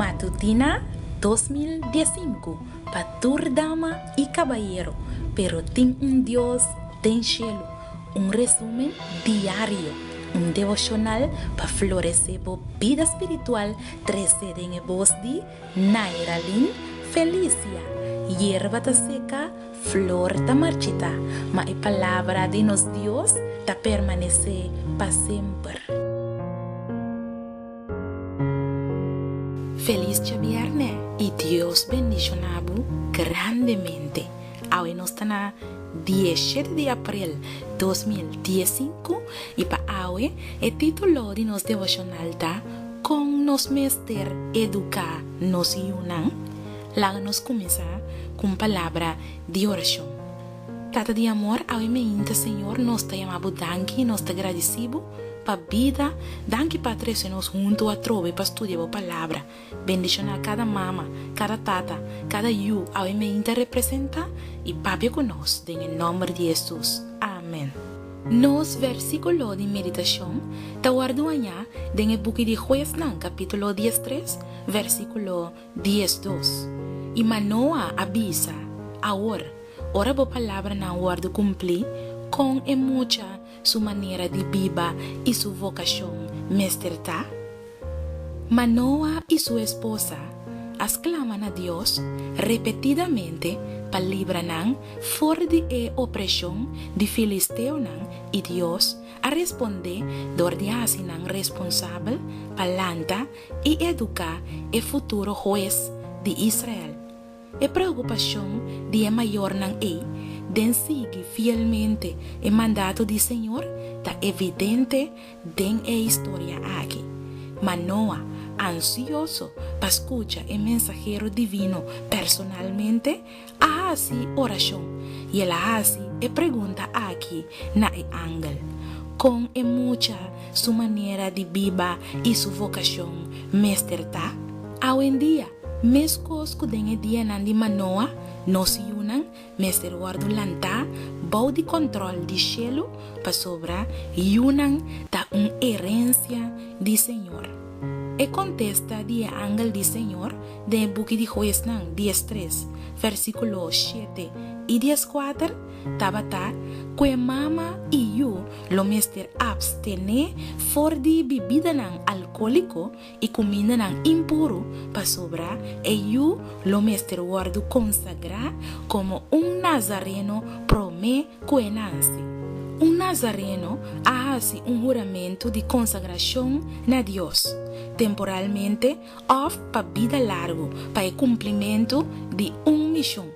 Matutina 2015 para dama y caballero, pero tin un Dios den cielo. Un resumen diario, un devocional para florecer la vida espiritual. 13 en voz de Nairalin Felicia. Hierba ta seca, flor ta marchita, ma la palabra de nos Dios ta permanece para siempre. Feliz viernes y Dios bendicionabu grandemente. Hoy nos está na 17 de abril 2015 y para hoy el título de nos devocional ta con nos mester educar nos yunan. La nos comienza con palabra de oración. Trata de amor, hoy me inta Señor, nos te llamamos danki, nos te agradecemos para vida, danki para traernos junto a trove para estudiar la palabra. Bendición a cada mamá, cada tata, cada yu, hoy me inta representa y papi con nos, en el nombre de Jesús. Amén. Nos versículo de meditación te guardo allá en el buque de Jueces, capítulo 13, versículo 12. Y Manoah avisa, ahora la palabra na guardo cumplir con mucha su manera de viva y su vocación mesterta. Manoah y su esposa exclaman a Dios repetidamente para libranan fuera de opresión de filisteo y Dios a responder dordiasinan responsable palanta y educar el futuro juez de Israel. La preocupación de mayor den sigue fielmente el mandato del Señor está evidente en la historia aquí. Manoah, ansioso para escuchar el mensajero divino personalmente, hace oración y él hace pregunta aquí na el ángel. Con mucha su manera de viva y su vocación mesterta, hoy en día, mescos que den el día de Manoah, no se unan, mester guardo lanta, bau de control de cielo, para sobra, y unan da una herencia de Señor. Contesta de ángel de Señor, de buque de Jueces 13, versículo 7 y 14, tabata, que mama y yo lo mester abstene for de bebida alcohólico y comida impuro, para sobra, y yo lo mester guardo consagra como un nazareno prome cuenanse. Un nazareno hace un juramento de consagración a Dios, temporalmente o para vida largo, para el cumplimiento de una misión.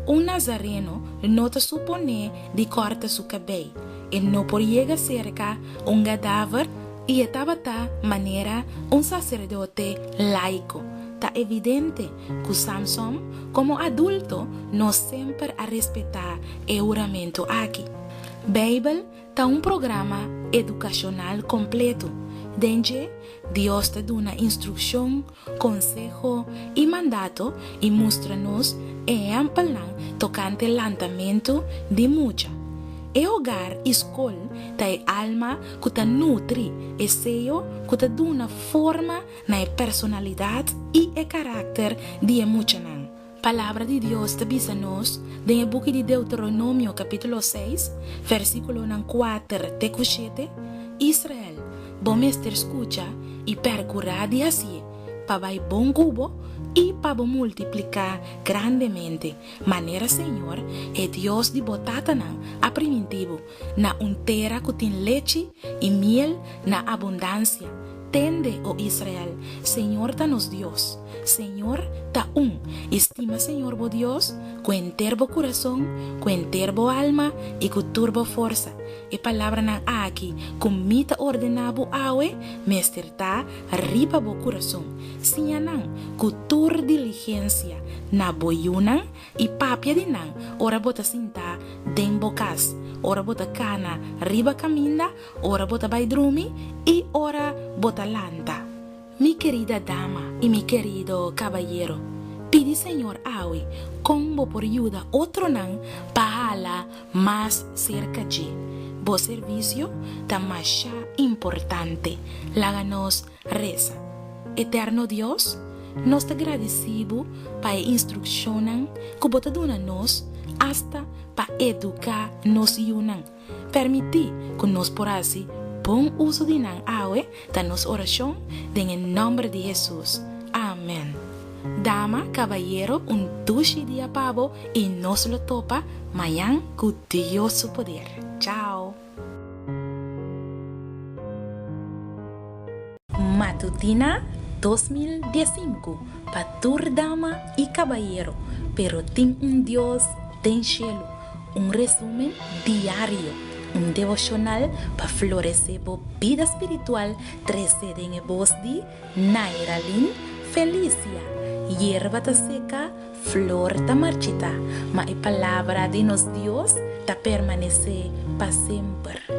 Un nazareno no te supone de cortar su cabello, y no por llegar cerca un cadáver y estaba manera un sacerdote laico. Está evidente que Samson, como adulto, no siempre a respetar el juramento aquí. Bible está un programa educacional completo, donde Dios te da una instrucción, consejo y mandato y muéstranos ejemplo tocante el lanzamiento de mucha. El hogar y escuela está el alma que te nutre, el sello que te da una forma na personalidad y el carácter de mucha. Palabra de Dios te avisa-nos en el buque de Deuteronomio capítulo 6, versículo 4 te 7, Israel, bom mester escucha y percurá de así, para vai bom cubo y para multiplicar grandemente. Manera Señor, es Dios de botatanan a primitivo, na untera que tiene leche y miel na abundancia. Tende, oh Israel, Señor danos Dios, Señor ta estima Señor bo Dios, con enterbo corazón, con enterbo alma y con turbo fuerza. Y palabra na aquí, con mita ordenabo awe, mesterta arriba bo corazón, sianan, con tur diligencia, na boyunan y papia dinan, ora bota sinta, den bocas. Ora bota cana, riba caminda, ora bota baidrumi y ora bota lanta. Mi querida dama y mi querido caballero, pide Señor hoy, como por ayuda otro nan para más cerca de. Bo servicio ta más importante, láganos reza. Eterno Dios, Nós te agradecemos para instrucionar que bota dona nós hasta para educar nos yunan. Permitir que nós por assim bom uso de nan awe da nos oração en el nombre de Jesús. Amén. Dama, caballero, duche dia pavo y nos lo topa mañana con Dios su poder. Chao. Matutina 2015 Patur dama y caballero, pero ten un Dios ten cielo. Un resumen diario, un devocional para florecer tu vida espiritual. 13 en voz de Nairalyn Felicia. Hierba ta seca, flor ta marchita, mas la palabra de nos Dios ta permanece para siempre.